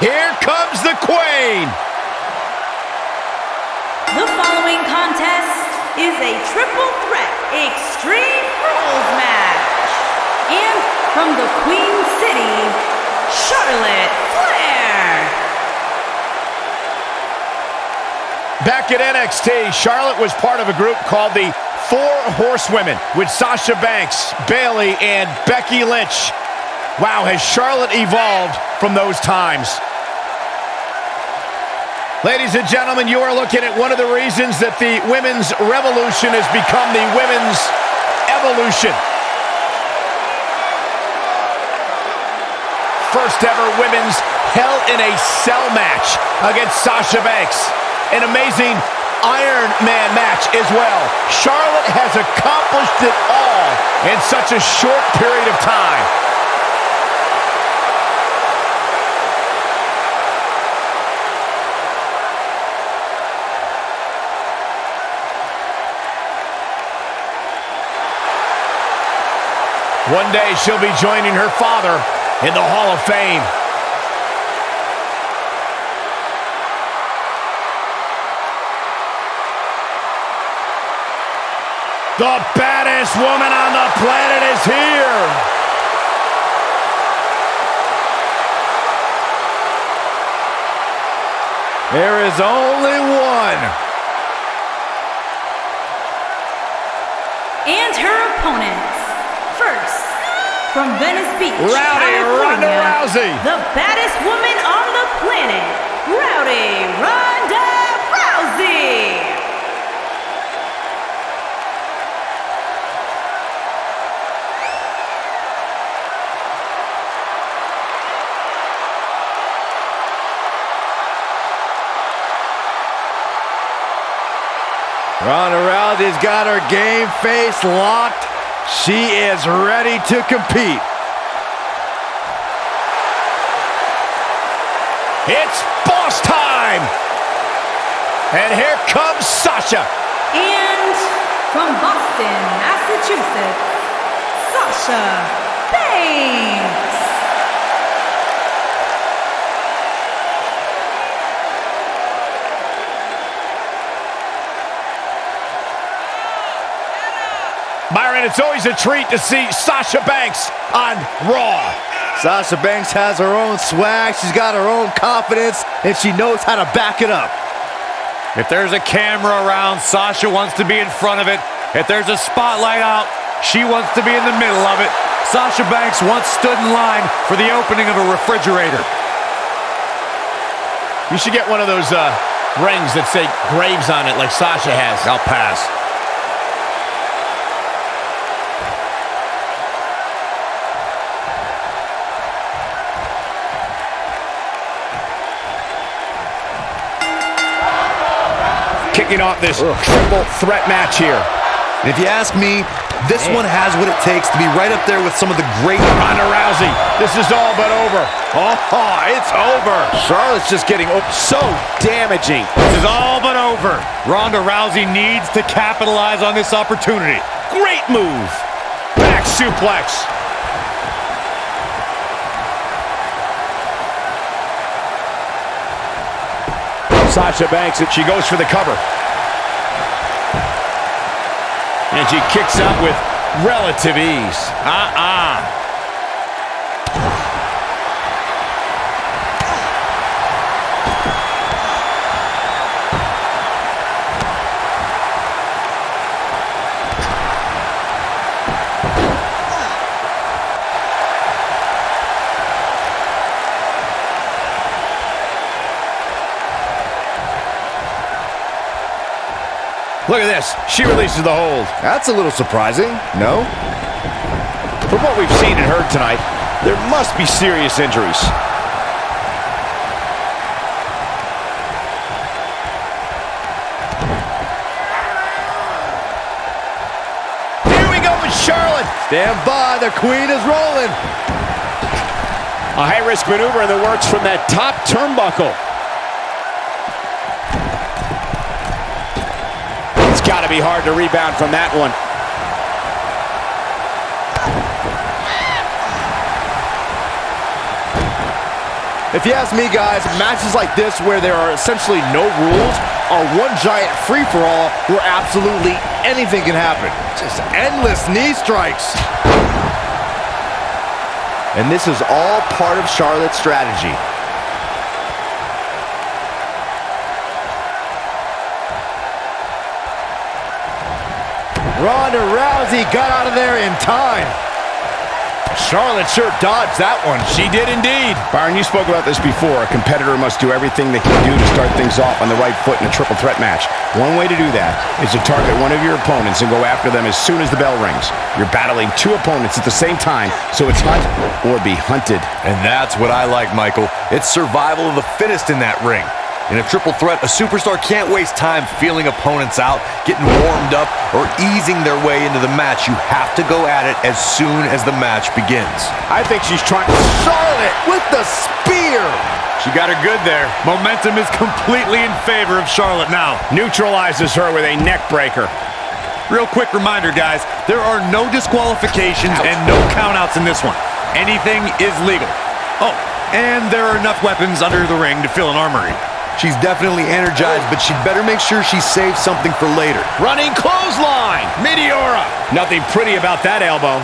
Here comes the Queen. The following contest is a triple threat Extreme Rules match. And from the Queen City, Charlotte Flair. Back at NXT, Charlotte was part of a group called the Four Horsewomen with Sasha Banks, Bayley, and Becky Lynch. Wow, has Charlotte evolved from those times. Ladies and gentlemen, you are looking at one of the reasons that the women's revolution has become the women's evolution. First ever women's Hell in a Cell match against Sasha Banks. An amazing Iron Man match as well. Charlotte has accomplished it all in such a short period of time. One day she'll be joining her father in the Hall of Fame. The baddest woman on the planet is here. There is only one. And her opponents. First, from Venice Beach, Ronda Rousey. The baddest woman on the planet, Ronda Rousey. Ronda Rousey's got her game face locked. She is ready to compete. It's boss time! And here comes Sasha. And from Boston, Massachusetts, Sasha Banks. Byron, it's always a treat to see Sasha Banks on Raw. Sasha Banks has her own swag, she's got her own confidence, and she knows how to back it up. If there's a camera around, Sasha wants to be in front of it. If there's a spotlight out, she wants to be in the middle of it. Sasha Banks once stood in line for the opening of a refrigerator. You should get one of those rings that say Graves on it like Sasha has. I'll pass. Kicking off this triple threat match here. And if you ask me, this one has what it takes to be right up there with some of the great. Ronda Rousey, this is all but over. Oh, it's over. Charlotte's just getting so damaging. This is all but over. Ronda Rousey needs to capitalize on this opportunity. Great move. Back suplex. Sasha Banks, she goes for the cover. And she kicks out with relative ease. Look at this. She releases the hold. That's a little surprising, no? From what we've seen and heard tonight, there must be serious injuries. Here we go with Charlotte. Stand by, the queen is rolling. A high-risk maneuver in the works from that top turnbuckle. Got to be hard to rebound from that one. If you ask me, guys, matches like this where there are essentially no rules are one giant free-for-all where absolutely anything can happen. Just endless knee strikes. And this is all part of Charlotte's strategy. Ronda Rousey got out of there in time. Charlotte sure dodged that one. She did indeed. Byron, you spoke about this before. A competitor must do everything they can do to start things off on the right foot in a triple threat match. One way to do that is to target one of your opponents and go after them as soon as the bell rings. You're battling two opponents at the same time, so it's hunt or be hunted. And that's what I like, Michael. It's survival of the fittest in that ring. In a triple threat, a superstar can't waste time feeling opponents out, getting warmed up, or easing their way into the match. You have to go at it as soon as the match begins. I think she's trying. Charlotte with the spear. She got her good there. Momentum is completely in favor of Charlotte now. Neutralizes her with a neck breaker. Real quick reminder, guys, there are no disqualifications and no countouts in this one. Anything is legal. Oh, and there are enough weapons under the ring to fill an armory. She's definitely energized, but she'd better make sure she saves something for later. Running clothesline. Meteora. Nothing pretty about that elbow.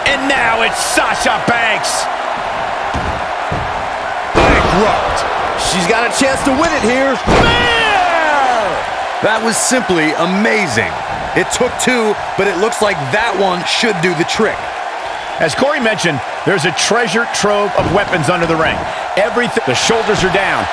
And now it's Sasha Banks. Bankrupt. She's got a chance to win it here. Flair! That was simply amazing. It took two, but it looks like that one should do the trick. As Corey mentioned, there's a treasure trove of weapons under the ring. Everything. The shoulders are down.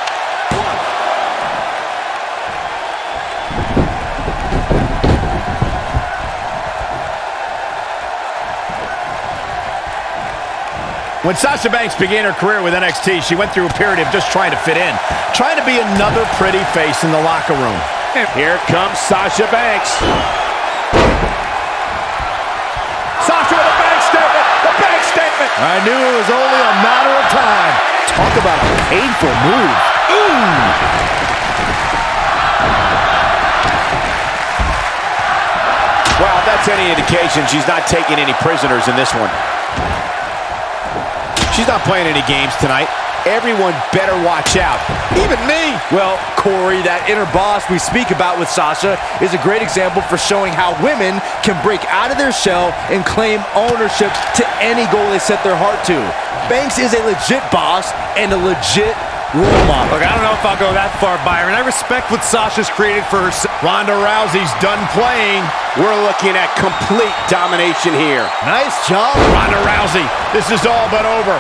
When Sasha Banks began her career with NXT, she went through a period of just trying to fit in, trying to be another pretty face in the locker room. And here comes Sasha Banks. Sasha with a bank statement, the bank statement. I knew it was only a matter of time. Talk about a painful move. Ooh. Well, if that's any indication, she's not taking any prisoners in this one. She's not playing any games tonight. Everyone better watch out. Even me. Well, Corey, that inner boss we speak about with Sasha is a great example for showing how women can break out of their shell and claim ownership to any goal they set their heart to. Banks is a legit boss and a legit role model. Look, I don't know if I'll go that far, Byron. I respect what Sasha's created for herself. Ronda Rousey's done playing. We're looking at complete domination here. Nice job. Ronda Rousey, this is all but over.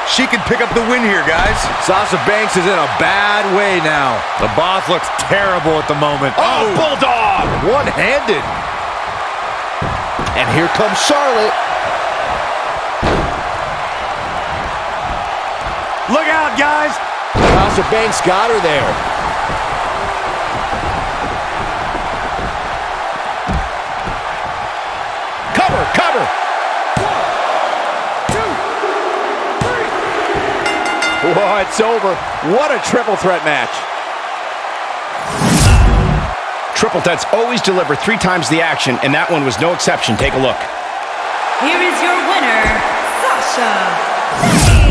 She can pick up the win here, guys. Sasha Banks is in a bad way now. The boss looks terrible at the moment. Oh, Bulldog! One-handed. And here comes Charlotte. Look out, guys. Sasha Banks got her there. Cover, cover. 1, 2, 3. Whoa, it's over. What a triple threat match. Triple threats always deliver 3 times the action, and that one was no exception. Take a look. Here is your winner, Sasha Banks.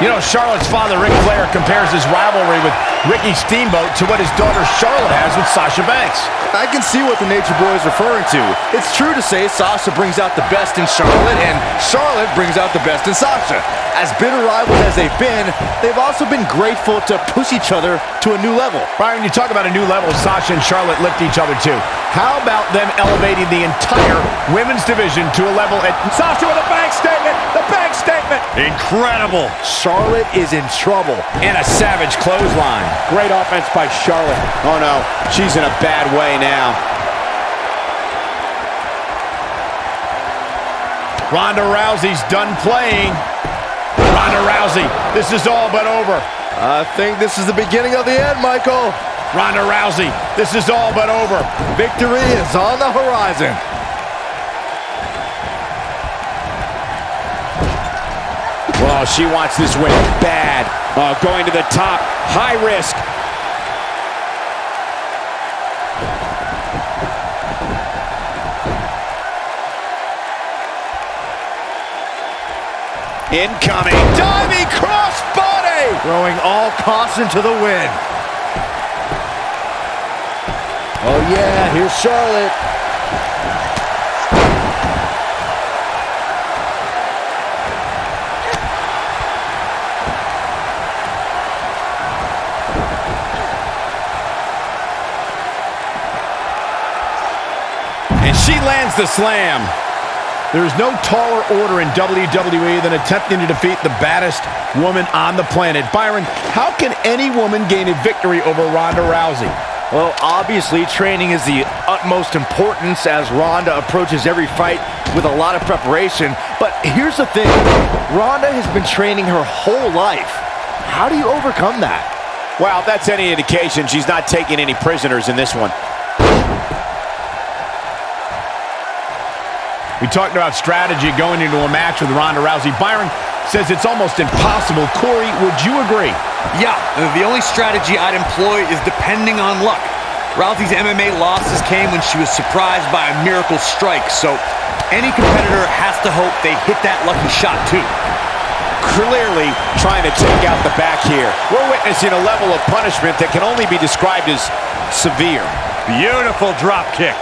You know, Charlotte's father, Ric Flair, compares his rivalry with Ricky Steamboat to what his daughter Charlotte has with Sasha Banks. I can see what the Nature Boy is referring to. It's true to say Sasha brings out the best in Charlotte, and Charlotte brings out the best in Sasha. As bitter rivals as they've also been grateful to push each other to a new level. Brian, you talk about a new level, Sasha and Charlotte lift each other to. How about them elevating the entire women's division to a level at Sasha with a bank statement, the bank statement. Incredible. Charlotte is in trouble. And a savage clothesline. Great offense by Charlotte. Oh no, she's in a bad way now. Ronda Rousey's done playing. Ronda Rousey, this is all but over. I think this is the beginning of the end, Michael. Ronda Rousey, this is all but over. Victory is on the horizon. Well, she wants this win bad. Going to the top, high risk. Incoming. Diving crossbody. Throwing all caution to the wind. Oh yeah, here's Charlotte. And she lands the slam. There is no taller order in WWE than attempting to defeat the baddest woman on the planet. Byron, how can any woman gain a victory over Ronda Rousey? Well, obviously, training is the utmost importance as Ronda approaches every fight with a lot of preparation. But here's the thing, Ronda has been training her whole life. How do you overcome that? Well, if that's any indication, she's not taking any prisoners in this one. We talked about strategy going into a match with Ronda Rousey. Byron says it's almost impossible. Corey, would you agree? Yeah, the only strategy I'd employ is depending on luck. Rousey's MMA losses came when she was surprised by a miracle strike, so any competitor has to hope they hit that lucky shot too. Clearly trying to take out the back here. We're witnessing a level of punishment that can only be described as severe. Beautiful drop kick.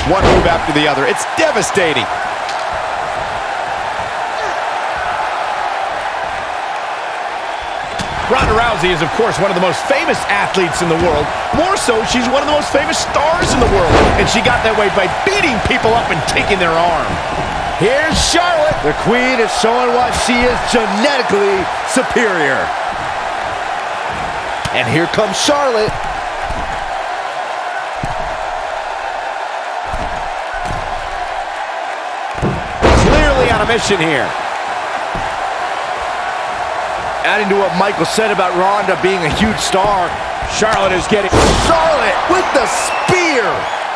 One move after the other. It's devastating. Ronda Rousey is, of course, one of the most famous athletes in the world. More so, she's one of the most famous stars in the world. And she got that way by beating people up and taking their arm. Here's Charlotte. The queen is showing why she is genetically superior. And here comes Charlotte. Clearly on a mission here. Adding to what Michael said about Ronda being a huge star, Charlotte is getting... Charlotte with the spear!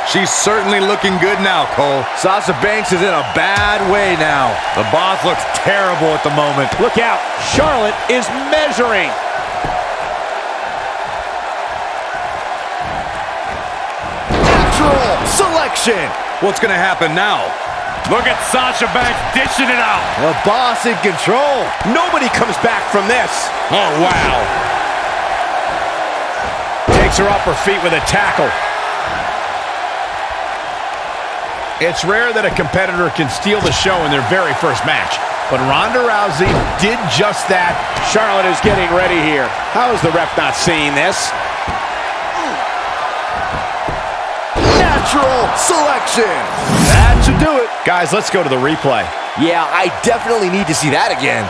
She's certainly looking good now, Cole. Sasha Banks is in a bad way now. The boss looks terrible at the moment. Look out, Charlotte is measuring. Natural selection! What's gonna happen now? Look at Sasha Banks dishing it out. The boss in control. Nobody comes back from this. Oh, wow. Takes her off her feet with a tackle. It's rare that a competitor can steal the show in their very first match. But Ronda Rousey did just that. Charlotte is getting ready here. How is the ref not seeing this? Natural selection. That should do it. Guys, let's go to the replay. Yeah, I definitely need to see that again.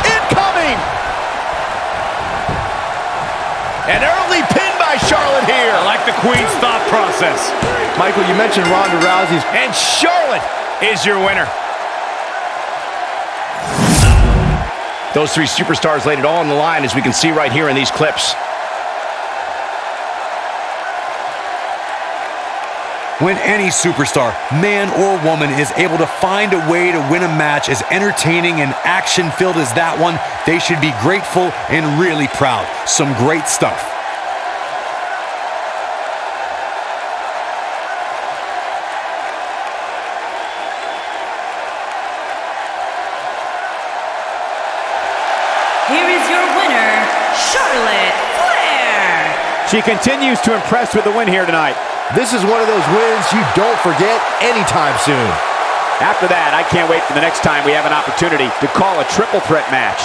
Incoming! An early pin by Charlotte here. I like the Queen's thought process. Michael, you mentioned Ronda Rousey's... And Charlotte is your winner. Those three superstars laid it all on the line, as we can see right here in these clips. When any superstar, man or woman, is able to find a way to win a match as entertaining and action-filled as that one, they should be grateful and really proud. Some great stuff. Here is your winner, Charlotte Flair. She continues to impress with the win here tonight. This is one of those wins you don't forget anytime soon. After that, I can't wait for the next time we have an opportunity to call a triple threat match.